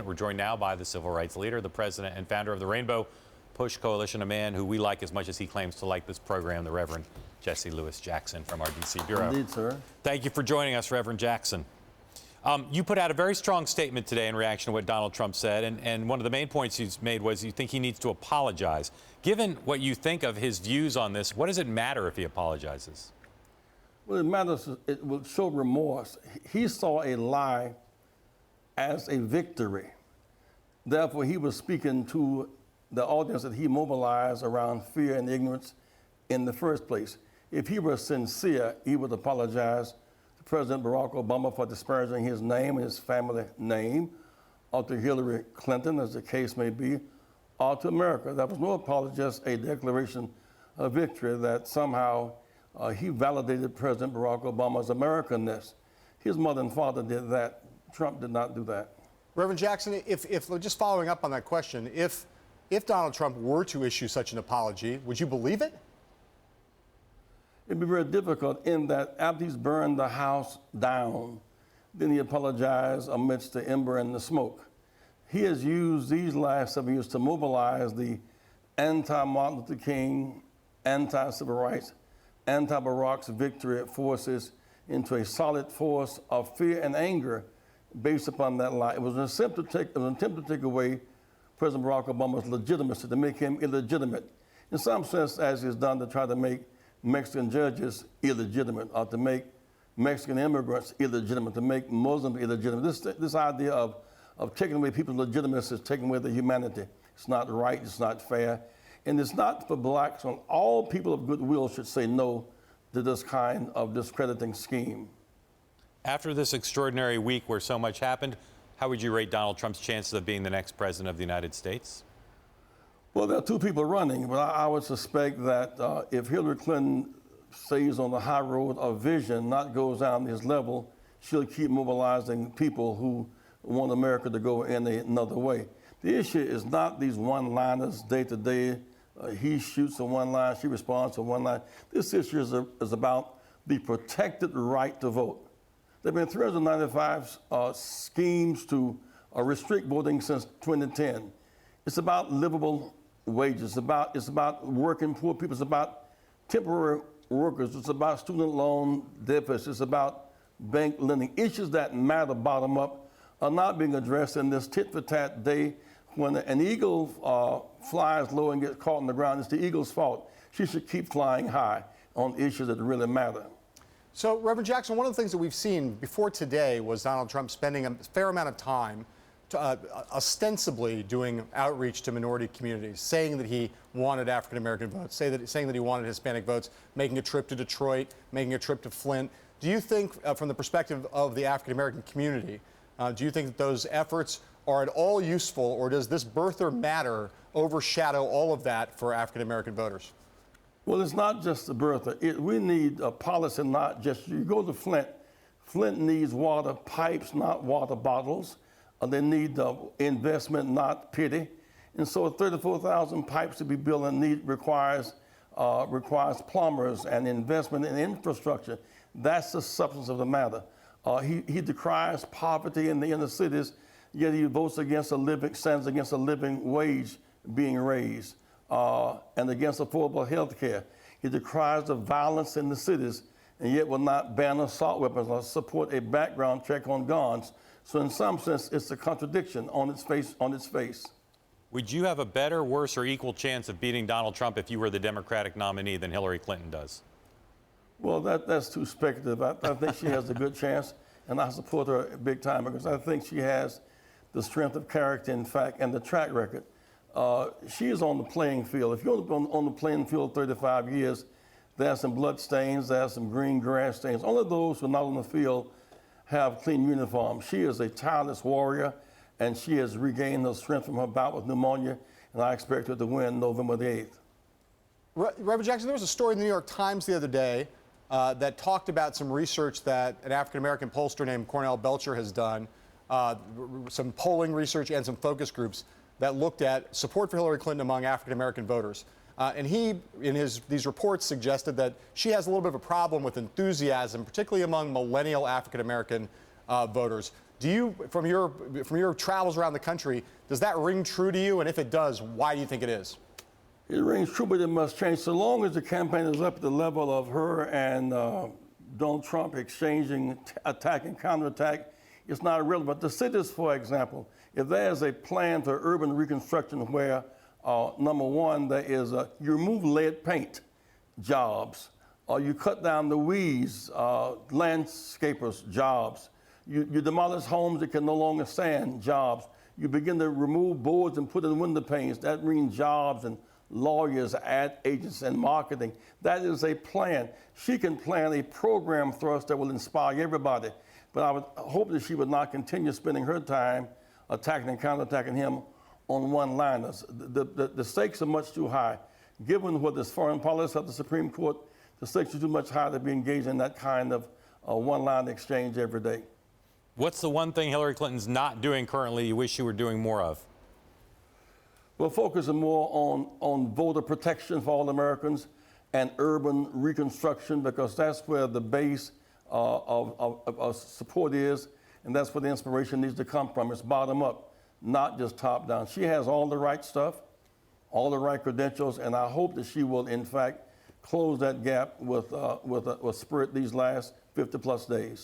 We're joined now by the civil rights leader, the president and founder of the Rainbow Push Coalition, a man who we like as much as he claims to like this program, the Reverend Jesse Lewis Jackson from our D.C. Bureau. Indeed, sir. Thank you for joining us, Reverend Jackson. You put out a very strong statement today in reaction to what Donald Trump said, and one of the main points you made was you think he needs to apologize. Given what you think of his views on this, what does it matter if he apologizes? Well, it matters, it will show remorse. He saw a lie as a victory. Therefore, he was speaking to the audience that he mobilized around fear and ignorance in the first place. If he were sincere, he would apologize to President Barack Obama for disparaging his name and his family name, or to Hillary Clinton, as the case may be, or to America. That was no apology, just a declaration of victory that somehow he validated President Barack Obama's Americanness. His mother and father did that. Trump did not do that. Reverend Jackson, if just following up on that question, if Donald Trump were to issue such an apology, would you believe it? It'd be very difficult in that after he's burned the house down, then he apologized amidst the ember and the smoke. He has used these last 7 years to mobilize the anti-Martin Luther King, anti-civil rights, anti-Barack's victory forces into a solid force of fear and anger based upon that lie. It was an attempt to take away President Barack Obama's legitimacy, to make him illegitimate. In some sense, as he's done to try to make Mexican judges illegitimate, or to make Mexican immigrants illegitimate, to make Muslims illegitimate. This idea of taking away people's legitimacy is taking away their humanity. It's not right, it's not fair, and it's not for blacks. All people of goodwill should say no to this kind of discrediting scheme. After this extraordinary week where so much happened, how would you rate Donald Trump's chances of being the next president of the United States? Well, there are two people running, but I would suspect that if Hillary Clinton stays on the high road of vision, not goes down his level, she'll keep mobilizing people who want America to go in another way. The issue is not these one-liners day to day. He shoots a one line, she responds to one line. This issue is about the protected right to vote. There have been 395 schemes to restrict voting since 2010. It's about livable wages. It's about working poor people. It's about temporary workers. It's about student loan deficits. It's about bank lending. Issues that matter bottom up are not being addressed in this tit-for-tat day. When an eagle flies low and gets caught on the ground, it's the eagle's fault. She should keep flying high on issues that really matter. So, Reverend Jackson, one of the things that we've seen before today was Donald Trump spending a fair amount of time ostensibly doing outreach to minority communities, saying that he wanted African-American votes, saying that he wanted Hispanic votes, making a trip to Detroit, making a trip to Flint. Do you think, from the perspective of the African-American community, do you think that those efforts are at all useful, or does this birther matter overshadow all of that for African-American voters? Well, it's not just the birther. We need a policy, not just, you go to Flint. Flint needs water pipes, not water bottles. They need investment, not pity. And so 34,000 pipes to be built and requires plumbers and investment in infrastructure. That's the substance of the matter. He decries poverty in the inner cities, yet he votes against stands against a living wage being raised, and against affordable health care. He decries the violence in the cities, and yet will not ban assault weapons or support a background check on guns. So in some sense, it's a contradiction on its face. Would you have a better, worse, or equal chance of beating Donald Trump if you were the Democratic nominee than Hillary Clinton does? Well, that's too speculative. I think she has a good chance, and I support her big time because I think she has the strength of character, in fact, and the track record. She is on the playing field. If you're on the playing field 35 years, there are some blood stains, there are some green grass stains. Only those who are not on the field have clean uniforms. She is a tireless warrior, and she has regained her strength from her bout with pneumonia, and I expect her to win November the 8th. Reverend Jackson, there was a story in the New York Times the other day that talked about some research that an African-American pollster named Cornell Belcher has done, some polling research and some focus groups that looked at support for Hillary Clinton among African-American voters. And he, in these reports, suggested that she has a little bit of a problem with enthusiasm, particularly among millennial African-American voters. Do you, from your travels around the country, does that ring true to you? And if it does, why do you think it is? It rings true, but it must change. So long as the campaign is up at the level of her and Donald Trump exchanging attack and counterattack, it's not irrelevant. The cities, for example, if there's a plan for urban reconstruction where, number one, there is you remove lead paint jobs, or you cut down the weeds, landscapers jobs, you demolish homes that can no longer stand, jobs. You begin to remove boards and put in window panes. That means jobs and lawyers, ad agents, and marketing. That is a plan. She can plan a program for us that will inspire everybody. But I would hope that she would not continue spending her time attacking and counterattacking him on one-liners. The stakes are much too high. Given what this foreign policy of the Supreme Court, the stakes are too much high to be engaged in that kind of one-line exchange every day. What's the one thing Hillary Clinton's not doing currently you wish she were doing more of? Well, focusing more on voter protection for all Americans and urban reconstruction, because that's where the base of support is, and that's where the inspiration needs to come from. It's bottom up, not just top down. She has all the right stuff, all the right credentials, and I hope that she will, in fact, close that gap with Spirit these last 50-plus days.